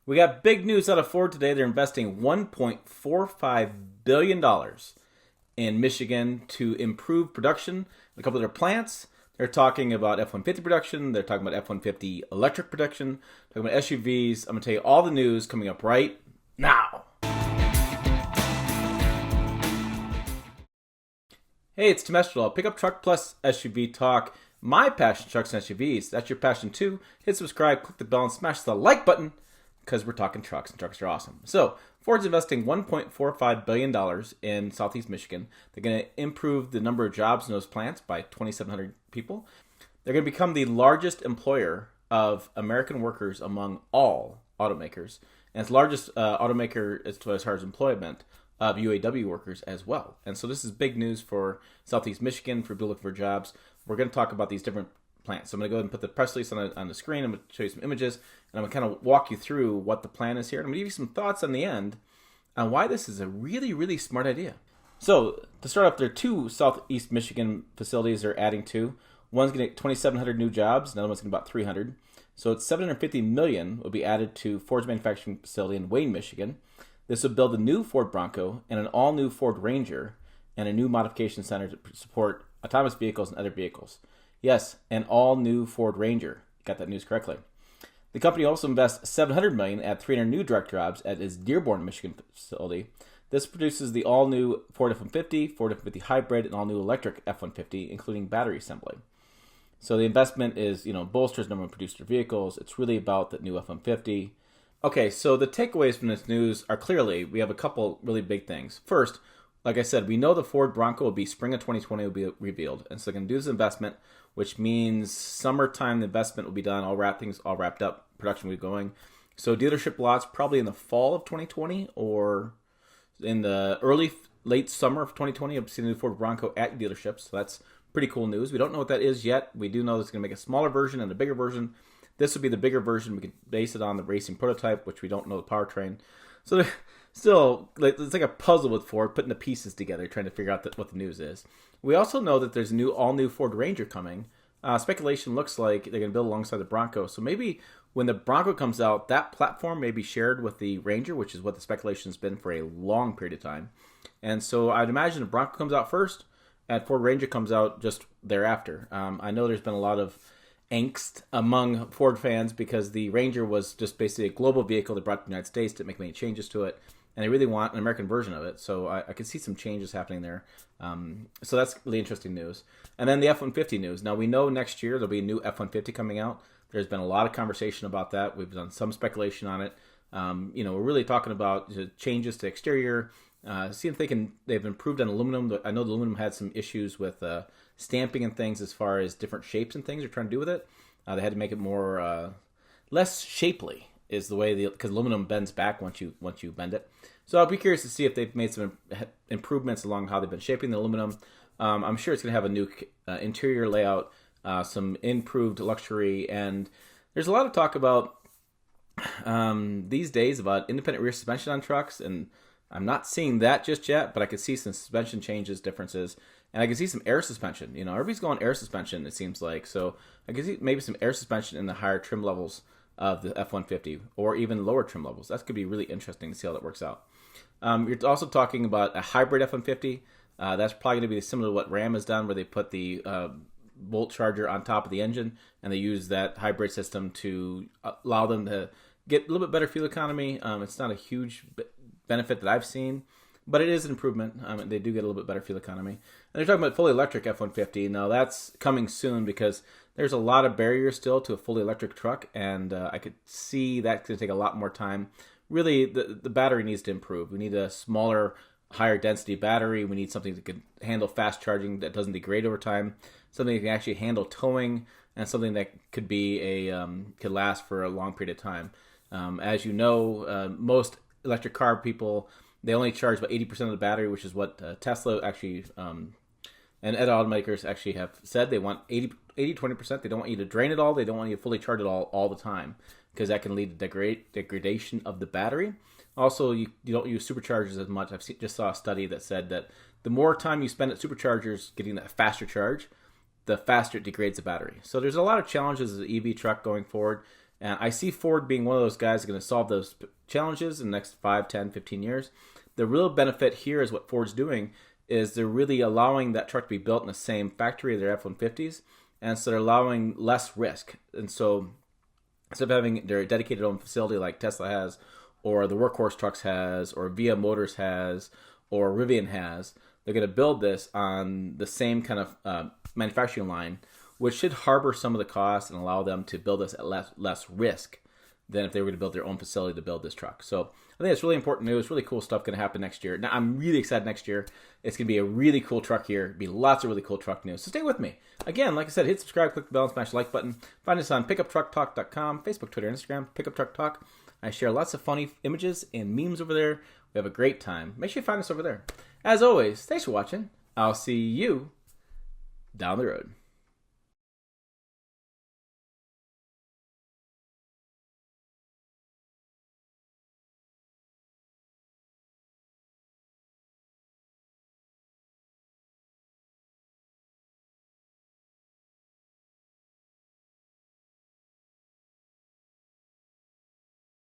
We got big news out of Ford today. They're investing $1.45 billion in Michigan to improve production in a couple of their plants. They're talking about F-150 production. They're talking about F-150 electric production. Talking about SUVs. I'm going to tell you all the news coming up right now. Hey, it's Tim Esterdahl. Pick up Truck Plus SUV Talk. My passion, trucks and SUVs. That's your passion too. Hit subscribe, click the bell, and smash the like button because we're talking trucks, and trucks are awesome. So, Ford's investing $1.45 billion in Southeast Michigan. They're going to improve the number of jobs in those plants by 2,700 people. They're going to become the largest employer of American workers among all automakers. And it's the largest automaker as far as employment of UAW workers as well. And so this is big news for Southeast Michigan, for people looking for jobs. We're going to talk about these different plants. So I'm going to go ahead and put the press release on the screen. I'm going to show you some images, and I'm going to kind of walk you through what the plan is here. And I'm going to give you some thoughts on the end on why this is a really, really smart idea. So to start off, there are two Southeast Michigan facilities they're adding to. One's going to get 2,700 new jobs. Another one's going to be about 300. So it's $750 million will be added to Ford's manufacturing facility in Wayne, Michigan. This will build a new Ford Bronco and an all-new Ford Ranger and a new modification center to support autonomous vehicles and other vehicles. Yes, an all-new Ford Ranger. Got that news correctly. The company also invests $700 million at 300 new direct jobs at its Dearborn, Michigan facility. This produces the all-new Ford F-150, Ford F-150 Hybrid, and all-new electric F-150, including battery assembly. So the investment is, bolsters number of produced vehicles. It's really about the new F-150. Okay, so the takeaways from this news are clearly, we have a couple really big things. First, like I said, we know the Ford Bronco will be spring of 2020 will be revealed. And so they're going to do this investment, which means summertime the investment will be done, all wrapped up, production will be going. So dealership lots probably in the fall of 2020 or in the late summer of 2020. I've seen the Ford Bronco at dealerships. So that's pretty cool news. We don't know what that is yet. We do know it's going to make a smaller version and a bigger version. This would be the bigger version. We could base it on the racing prototype, which we don't know the powertrain. So still, it's like a puzzle with Ford, putting the pieces together, trying to figure out what the news is. We also know that there's a all-new Ford Ranger coming. Speculation looks like they're going to build alongside the Bronco. So maybe when the Bronco comes out, that platform may be shared with the Ranger, which is what the speculation has been for a long period of time. And so I'd imagine the Bronco comes out first, and Ford Ranger comes out just thereafter. I know there's been a lot of angst among Ford fans because the Ranger was just basically a global vehicle that brought to the United States, didn't make many changes to it, and they really want an American version of it. So I could see some changes happening there. So that's really interesting news. And then the F-150 news. Now we know next year there'll be a new F-150 coming out. There's been a lot of conversation about that. We've done some speculation on it. We're really talking about changes to exterior. See if they've improved on aluminum. I know the aluminum had some issues with stamping and things as far as different shapes and things they're trying to do with it. They had to make it more less shapely is the way because aluminum bends back once you bend it. So I'll be curious to see if they've made some improvements along how they've been shaping the aluminum. I'm sure it's going to have a new interior layout, some improved luxury, and there's a lot of talk about these days about independent rear suspension on trucks, and I'm not seeing that just yet, but I could see some suspension changes, differences, and I can see some air suspension. Everybody's going air suspension, it seems like. So I can see maybe some air suspension in the higher trim levels of the F-150 or even lower trim levels. That could be really interesting to see how that works out. You're also talking about a hybrid F-150. That's probably going to be similar to what Ram has done, where they put the volt charger on top of the engine, and they use that hybrid system to allow them to get a little bit better fuel economy. It's not a huge benefit that I've seen, but it is an improvement. They do get a little bit better fuel economy. And they're talking about fully electric F-150. Now that's coming soon because there's a lot of barriers still to a fully electric truck, and I could see that's going to take a lot more time. Really, the battery needs to improve. We need a smaller, higher density battery. We need something that can handle fast charging that doesn't degrade over time, something that can actually handle towing, and something that could be could last for a long period of time. As you know, most electric car people, they only charge about 80% of the battery, which is what Tesla actually and other automakers actually have said. They want 20%. They don't want you to drain it all. They don't want you to fully charge it all the time, because that can lead to degradation of the battery. Also, you don't use superchargers as much. Just saw a study that said that the more time you spend at superchargers getting that faster charge, the faster it degrades the battery. So there's a lot of challenges as an EV truck going forward. And I see Ford being one of those guys that are going to solve those challenges in the next 5, 10, 15 years. The real benefit here is what Ford's doing is they're really allowing that truck to be built in the same factory as their F-150s, and so they're allowing less risk. And so instead of having their dedicated own facility like Tesla has, or the Workhorse Trucks has, or Via Motors has, or Rivian has, they're going to build this on the same kind of manufacturing line, which should harbor some of the costs and allow them to build this at less risk than if they were going to build their own facility to build this truck. So I think it's really important news, really cool stuff going to happen next year. Now, I'm really excited next year. It's going to be a really cool truck year. Be lots of really cool truck news. So stay with me. Again, like I said, hit subscribe, click the bell, and smash the like button. Find us on pickuptrucktalk.com, Facebook, Twitter, Instagram, Pickup Truck Talk. I share lots of funny images and memes over there. We have a great time. Make sure you find us over there. As always, thanks for watching. I'll see you down the road.